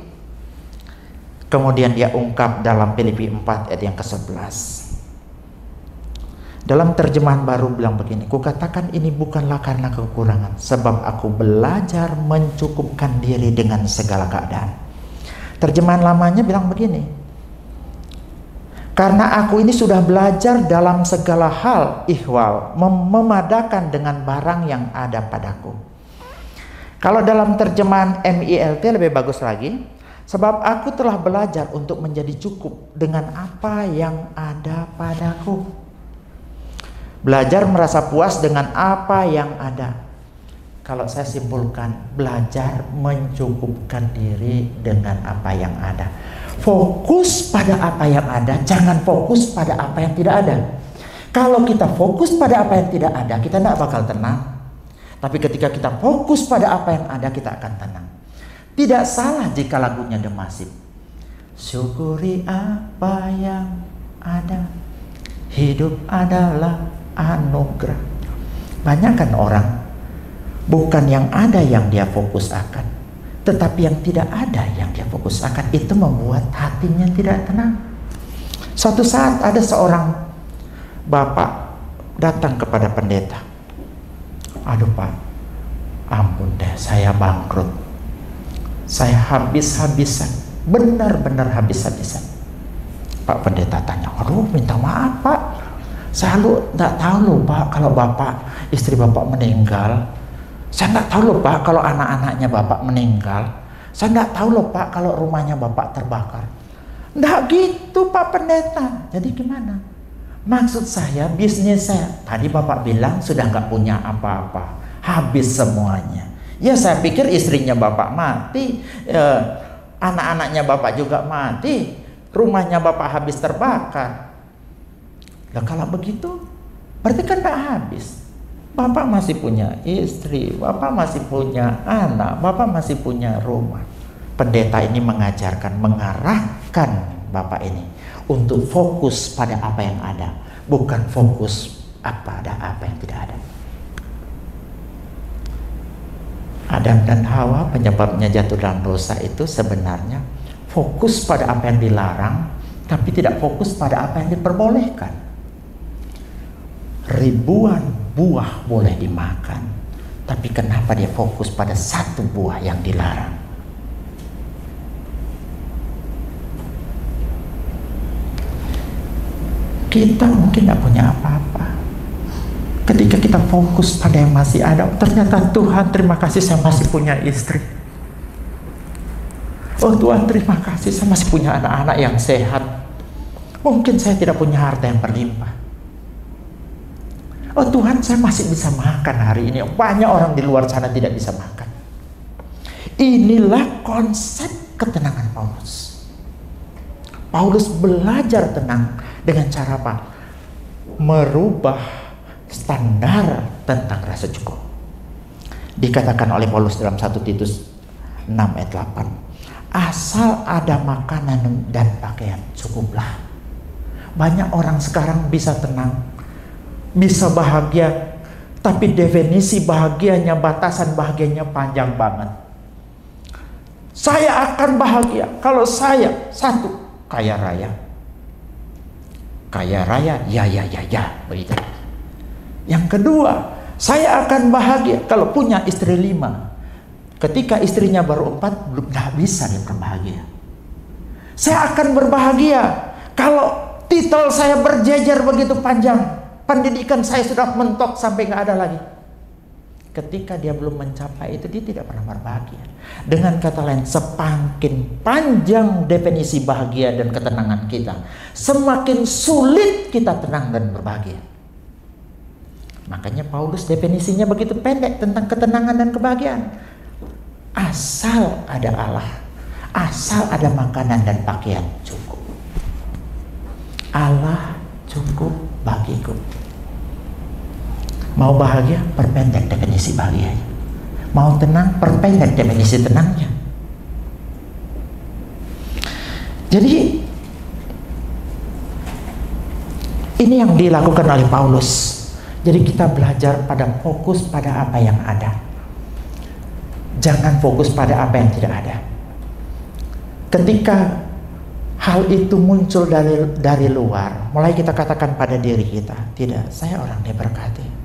Kemudian dia ungkap dalam Filipi 4 ayat yang ke-11. Dalam terjemahan baru bilang begini, kukatakan ini bukanlah karena kekurangan, sebab aku belajar mencukupkan diri dengan segala keadaan. Terjemahan lamanya bilang begini, karena aku ini sudah belajar dalam segala hal ihwal, memadakan dengan barang yang ada padaku. Kalau dalam terjemahan MILT lebih bagus lagi, sebab aku telah belajar untuk menjadi cukup dengan apa yang ada padaku. Belajar merasa puas dengan apa yang ada. Kalau saya simpulkan, belajar mencukupkan diri dengan apa yang ada. Fokus pada apa yang ada, jangan fokus pada apa yang tidak ada. Kalau kita fokus pada apa yang tidak ada, kita tidak bakal tenang. Tapi ketika kita fokus pada apa yang ada, kita akan tenang. Tidak salah jika lagunya The Massive. Syukuri apa yang ada, hidup adalah anugerah. Banyak kan orang, bukan yang ada yang dia fokus akan, tetapi yang tidak ada yang dia fokus akan. Itu membuat hatinya tidak tenang. Suatu saat ada seorang bapak datang kepada pendeta. Aduh Pak, ampun deh, saya bangkrut. Saya habis-habisan, benar-benar habis-habisan. Pak pendeta tanya, aduh minta maaf Pak, saya nggak tahu loh Pak kalau Bapak, istri Bapak meninggal. Saya nggak tahu loh Pak kalau anak-anaknya Bapak meninggal. Saya nggak tahu loh Pak kalau rumahnya Bapak terbakar. Nggak gitu Pak pendeta. Jadi gimana? Maksud saya bisnis saya, tadi Bapak bilang sudah nggak punya apa-apa, habis semuanya. Ya saya pikir istrinya Bapak mati, anak-anaknya Bapak juga mati, rumahnya Bapak habis terbakar. Nah kalau begitu, berarti kan nggak habis. Bapak masih punya istri, Bapak masih punya anak, Bapak masih punya rumah. Pendeta ini mengajarkan, mengarahkan Bapak ini untuk fokus pada apa yang ada, bukan fokus pada apa yang tidak ada. Adam dan Hawa penyebabnya jatuh dalam dosa itu sebenarnya fokus pada apa yang dilarang, tapi tidak fokus pada apa yang diperbolehkan. Ribuan buah boleh dimakan, Tapi kenapa dia fokus pada satu buah yang dilarang? Kita mungkin tidak punya apa-apa. Ketika kita fokus pada yang masih ada, ternyata Tuhan terima kasih saya masih punya istri. Oh Tuhan terima kasih saya masih punya anak-anak yang sehat. Mungkin saya tidak punya harta yang berlimpah. Oh Tuhan saya masih bisa makan hari ini. Banyak orang di luar sana tidak bisa makan. Inilah konsep ketenangan Paulus. Paulus belajar tenang dengan cara apa? Merubah standar tentang rasa cukup. Dikatakan oleh Paulus dalam 1 Titus 6 ayat 8, asal ada makanan dan pakaian cukuplah. Banyak orang sekarang bisa tenang, bisa bahagia, tapi definisi bahagianya, batasan bahagianya panjang banget. Saya akan bahagia kalau saya satu, kaya raya. Kaya raya, ya, begitu. Yang kedua, saya akan bahagia kalau punya istri 5. Ketika istrinya baru 4, belum bisa dia berbahagia. Saya akan berbahagia kalau titel saya berjejer begitu panjang. Pendidikan saya sudah mentok sampai nggak ada lagi. Ketika dia belum mencapai itu, dia tidak pernah berbahagia. Dengan kata lain, semakin panjang definisi bahagia dan ketenangan kita, semakin sulit kita tenang dan berbahagia. Makanya Paulus definisinya begitu pendek tentang ketenangan dan kebahagiaan. Asal ada Allah, asal ada makanan dan pakaian cukup. Allah cukup bagiku. Mau bahagia, perpendek definisi bahagianya. Mau tenang, perpendek definisi tenangnya. Jadi ini yang dilakukan oleh Paulus. Jadi kita belajar pada fokus pada apa yang ada. Jangan fokus pada apa yang tidak ada. Ketika hal itu muncul dari luar, mulai kita katakan pada diri kita, tidak, saya orang diberkati.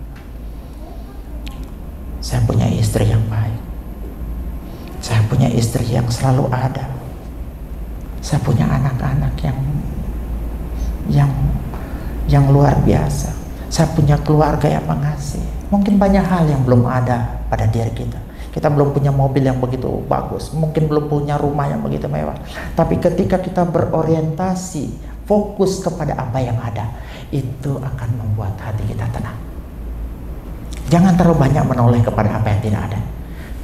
Saya punya istri yang baik. Saya punya istri yang selalu ada. Saya punya anak-anak yang luar biasa. Saya punya keluarga yang mengasih. Mungkin banyak hal yang belum ada pada diri kita. Kita belum punya mobil yang begitu bagus. Mungkin belum punya rumah yang begitu mewah. Tapi ketika kita berorientasi, fokus kepada apa yang ada, itu akan membuat hati kita tenang. Jangan terlalu banyak menoleh kepada apa yang tidak ada,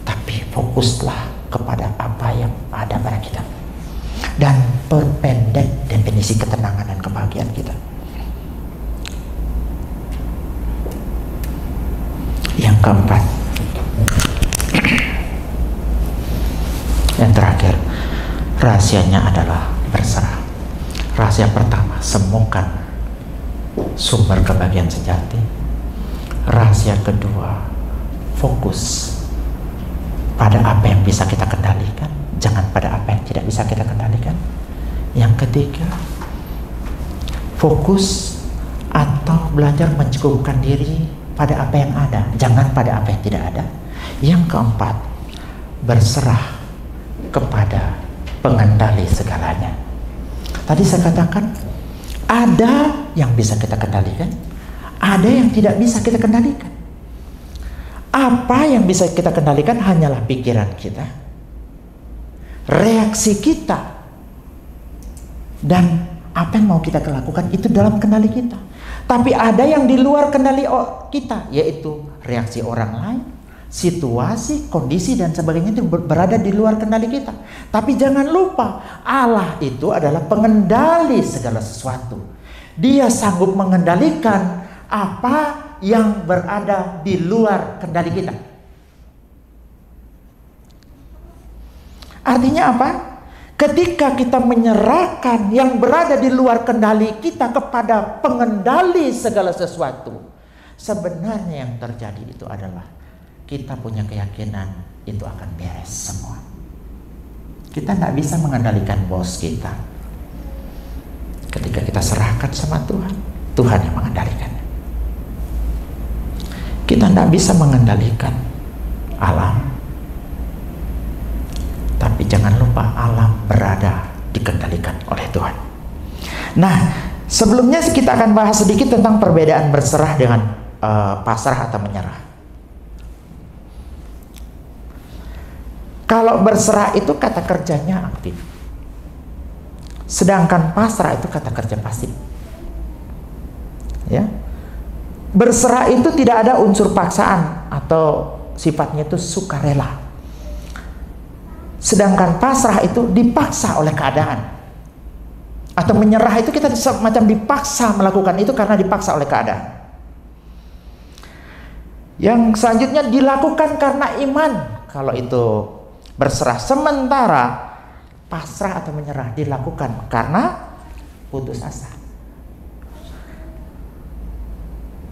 tapi fokuslah kepada apa yang ada pada kita. Dan perpendek definisi ketenangan dan kebahagiaan kita. Yang keempat, yang terakhir, rahasianya adalah berserah. Rahasia pertama, sembuhkan sumber kebahagiaan sejati. Rahasia kedua, fokus pada apa yang bisa kita kendalikan, jangan pada apa yang tidak bisa kita kendalikan. Yang ketiga, fokus atau belajar mencukupkan diri pada apa yang ada, jangan pada apa yang tidak ada. Yang keempat, berserah kepada pengendali segalanya. Tadi saya katakan, ada yang bisa kita kendalikan, ada yang tidak bisa kita kendalikan. Apa yang bisa kita kendalikan hanyalah pikiran kita, reaksi kita, dan apa yang mau kita lakukan itu dalam kendali kita. Tapi ada yang di luar kendali kita, yaitu reaksi orang lain, situasi, kondisi, dan sebagainya itu berada di luar kendali kita. Tapi jangan lupa, Allah itu adalah pengendali segala sesuatu. Dia sanggup mengendalikan apa yang berada di luar kendali kita. Artinya apa? Ketika kita menyerahkan yang berada di luar kendali kita kepada pengendali segala sesuatu, sebenarnya yang terjadi itu adalah kita punya keyakinan itu akan beres semua. Kita tidak bisa mengendalikan bos kita. Ketika kita serahkan sama Tuhan, Tuhan yang mengendalikan. Kita tidak bisa mengendalikan alam. Tapi jangan lupa alam berada dikendalikan oleh Tuhan. Nah, sebelumnya kita akan bahas sedikit tentang perbedaan berserah dengan pasrah atau menyerah. Kalau berserah itu kata kerjanya aktif, sedangkan pasrah itu kata kerja pasif. Ya, berserah itu tidak ada unsur paksaan atau sifatnya itu sukarela, sedangkan pasrah itu dipaksa oleh keadaan. Atau menyerah itu kita semacam dipaksa melakukan itu karena dipaksa oleh keadaan. Yang selanjutnya dilakukan karena iman, kalau itu berserah. Sementara pasrah atau menyerah dilakukan karena putus asa.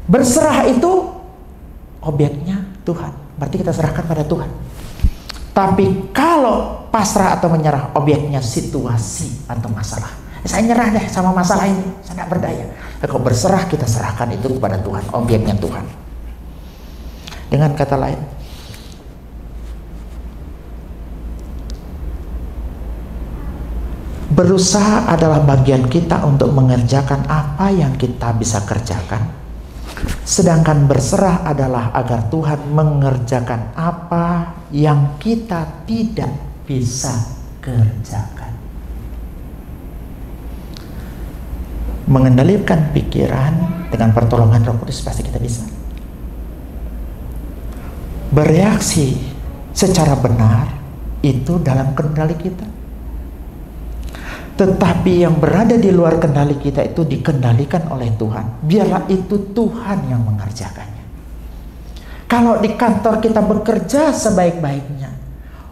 Berserah itu objeknya Tuhan, berarti kita serahkan pada Tuhan. Tapi kalau pasrah atau menyerah, objeknya situasi atau masalah. Saya nyerah deh sama masalah ini, saya tidak berdaya. Kalau berserah, kita serahkan itu kepada Tuhan, objeknya Tuhan. Dengan kata lain, berusaha adalah bagian kita untuk mengerjakan apa yang kita bisa kerjakan, sedangkan berserah adalah agar Tuhan mengerjakan apa yang kita tidak bisa kerjakan. Mengendalikan pikiran dengan pertolongan Roh Kudus pasti kita bisa. Bereaksi secara benar itu dalam kendali kita. Tetapi yang berada di luar kendali kita itu dikendalikan oleh Tuhan. Biarlah itu Tuhan yang mengerjakannya. Kalau di kantor kita bekerja sebaik-baiknya,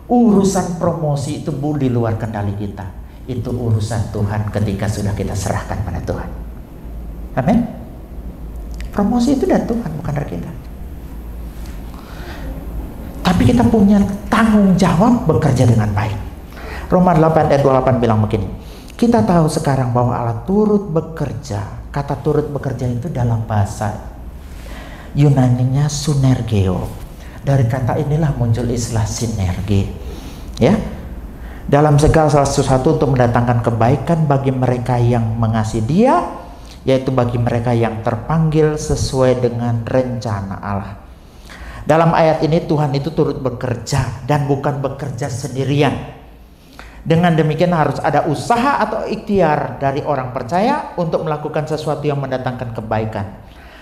urusan promosi itu di luar kendali kita. Itu urusan Tuhan ketika sudah kita serahkan pada Tuhan. Amin. Promosi itu dari Tuhan, bukan dari kita. Tapi kita punya tanggung jawab bekerja dengan baik. Roma 8 ayat 28 bilang begini, kita tahu sekarang bahwa Allah turut bekerja. Kata turut bekerja itu dalam bahasa Yunaninya sunergeo. Dari kata inilah muncul istilah sinergi. Ya, dalam segala sesuatu untuk mendatangkan kebaikan bagi mereka yang mengasihi Dia, yaitu bagi mereka yang terpanggil sesuai dengan rencana Allah. Dalam ayat ini Tuhan itu turut bekerja dan bukan bekerja sendirian. Dengan demikian harus ada usaha atau ikhtiar dari orang percaya untuk melakukan sesuatu yang mendatangkan kebaikan.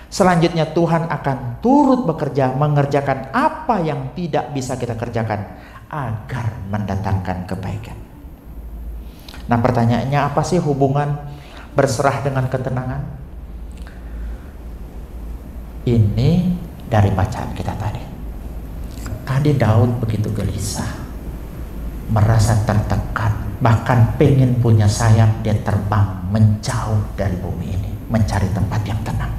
Selanjutnya Tuhan akan turut bekerja mengerjakan apa yang tidak bisa kita kerjakan agar mendatangkan kebaikan. Nah, pertanyaannya, apa sih hubungan berserah dengan ketenangan? Ini dari bacaan kita tadi. Tadi Daud begitu gelisah, merasa tertekan, bahkan pengen punya sayap, dia terbang menjauh dari bumi ini, mencari tempat yang tenang.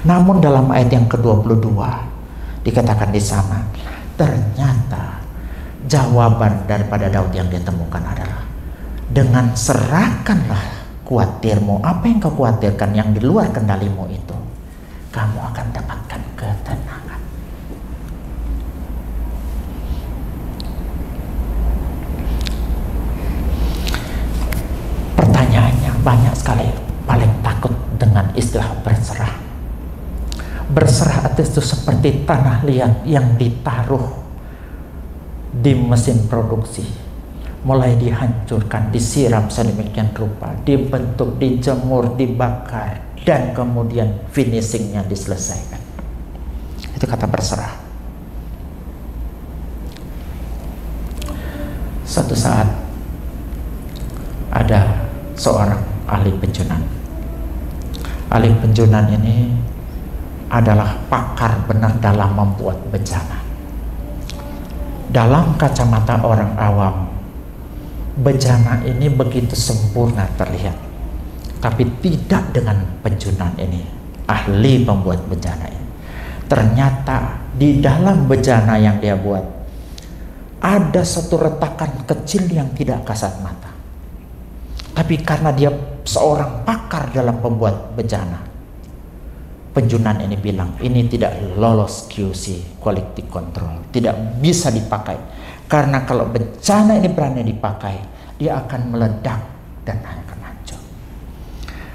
Namun dalam ayat yang ke-22 dikatakan di sana, ternyata jawaban daripada Daud yang dia temukan adalah, dengan serahkanlah khawatirmu, apa yang kau khawatirkan yang di luar kendalimu itu, kamu akan dapatkan ketenangan. Pertanyaannya banyak sekali paling takut dengan istilah berserah. Berserah itu seperti tanah liat yang ditaruh di mesin produksi, mulai dihancurkan, disiram sedemikian rupa, dibentuk, dijemur, dibakar, dan kemudian finishingnya diselesaikan. Itu kata berserah. Suatu saat ada seorang ahli penjunan. Ahli penjunan ini adalah pakar benar dalam membuat bejana. Dalam kacamata orang awam, bejana ini begitu sempurna terlihat, tapi tidak dengan penjunan ini, ahli pembuat bejana ini. Ternyata di dalam bejana yang dia buat ada satu retakan kecil yang tidak kasat mata, tapi karena dia seorang pakar dalam pembuat bejana, penjunan ini bilang ini tidak lolos QC, quality control, tidak bisa dipakai. Karena kalau bencana ini berani dipakai, dia akan meledak dan akan hancur.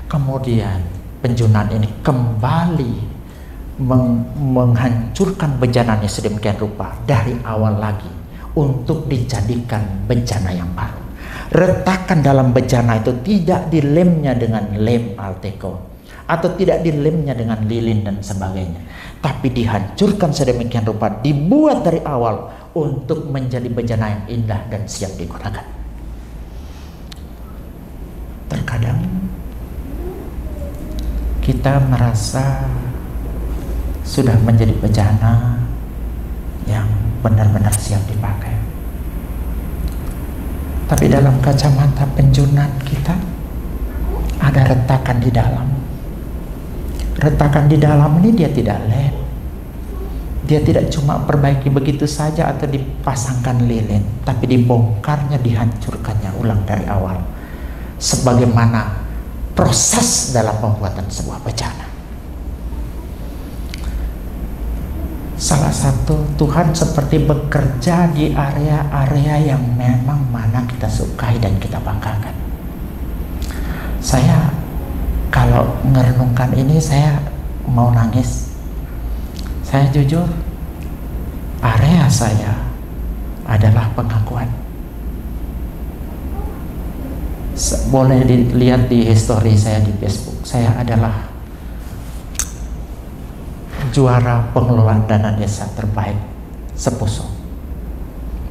Kemudian penjunan ini kembali menghancurkan bencananya sedemikian rupa dari awal lagi untuk dijadikan bencana yang baru. Retakan dalam bencana itu tidak dilemnya dengan lem Alteco atau tidak dilemnya dengan lilin dan sebagainya, tapi dihancurkan sedemikian rupa, dibuat dari awal untuk menjadi bencana yang indah dan siap digunakan. Terkadang kita merasa sudah menjadi bencana yang benar-benar siap dipakai, tapi dalam kacamata penjunan kita ada retakan di dalam. Retakan di dalam ini dia tidak lem, dia tidak cuma perbaiki begitu saja atau dipasangkan lilin, tapi dibongkarnya, dihancurkannya ulang dari awal, sebagaimana proses dalam pembuatan sebuah bencana. Salah satu, Tuhan seperti bekerja di area-area yang memang mana kita sukai dan kita banggakan. Saya kalau merenungkan ini saya mau nangis. Saya jujur, area saya adalah pengakuan. Boleh dilihat di history saya di Facebook. Saya adalah juara pengelolaan dana desa terbaik Seposo.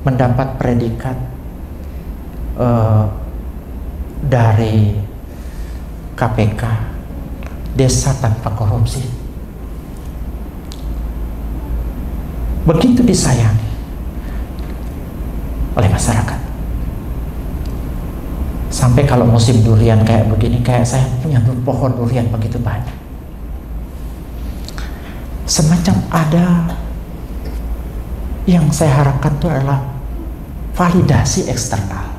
Mendapat predikat dari KPK, desa tanpa korupsi. Begitu disayangi oleh masyarakat. Sampai kalau musim durian kayak begini, kayak saya punya pohon durian begitu banyak. Semacam ada yang saya harapkan itu adalah validasi eksternal.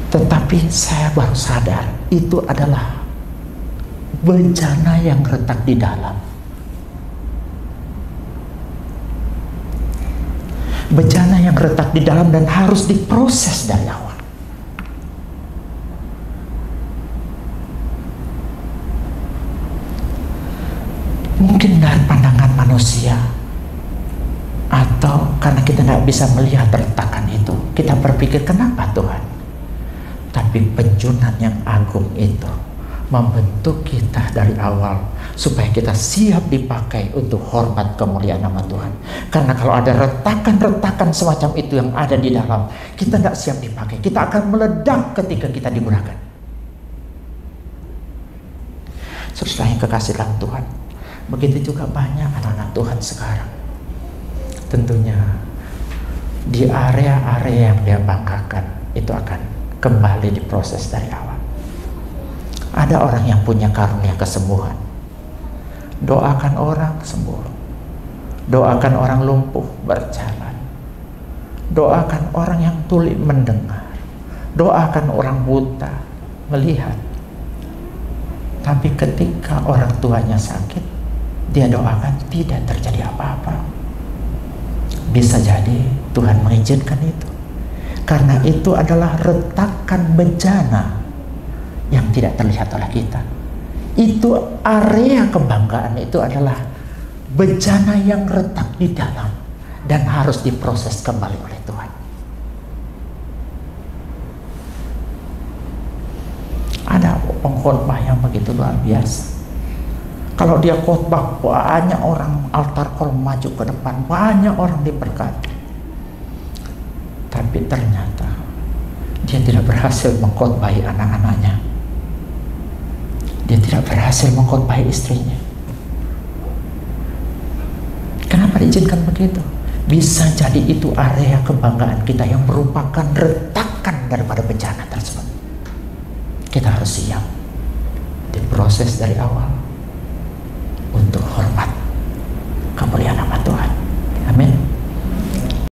Tetapi saya baru sadar itu adalah bencana yang retak di dalam. Bencana yang retak di dalam dan harus diproses dari awal. Mungkin dari pandangan manusia, atau karena kita tidak bisa melihat retakan itu, kita berpikir kenapa Tuhan? Tapi penjunan yang agung itu membentuk kita dari awal supaya kita siap dipakai untuk hormat kemuliaan nama Tuhan. Karena kalau ada retakan-retakan semacam itu yang ada di dalam, kita tidak siap dipakai, kita akan meledak ketika kita digunakan. Saudara yang kekasih dalam Tuhan, begitu juga banyak anak-anak Tuhan sekarang. Tentunya di area-area yang dia banggakan itu akan kembali diproses dari awal. Ada orang yang punya karunia kesembuhan, doakan orang sembuh, doakan orang lumpuh berjalan, doakan orang yang tuli mendengar, doakan orang buta melihat. Tapi ketika orang tuanya sakit, dia doakan tidak terjadi apa-apa. Bisa jadi Tuhan mengizinkan itu, karena itu adalah retakan bencana yang tidak terlihat oleh kita. Itu area kebanggaan, itu adalah bencana yang retak di dalam dan harus diproses kembali oleh Tuhan. Ada pengkhotbah yang begitu luar biasa. Kalau dia khotbah, banyak orang altar call maju ke depan, banyak orang diberkati. Tapi ternyata dia tidak berhasil mengkhotbahi anak-anaknya. Dia tidak berhasil mengkhotbahi istrinya. Kenapa diizinkan begitu? Bisa jadi itu area kebanggaan kita yang merupakan retakan daripada bencana tersebut. Kita harus siap diproses dari awal.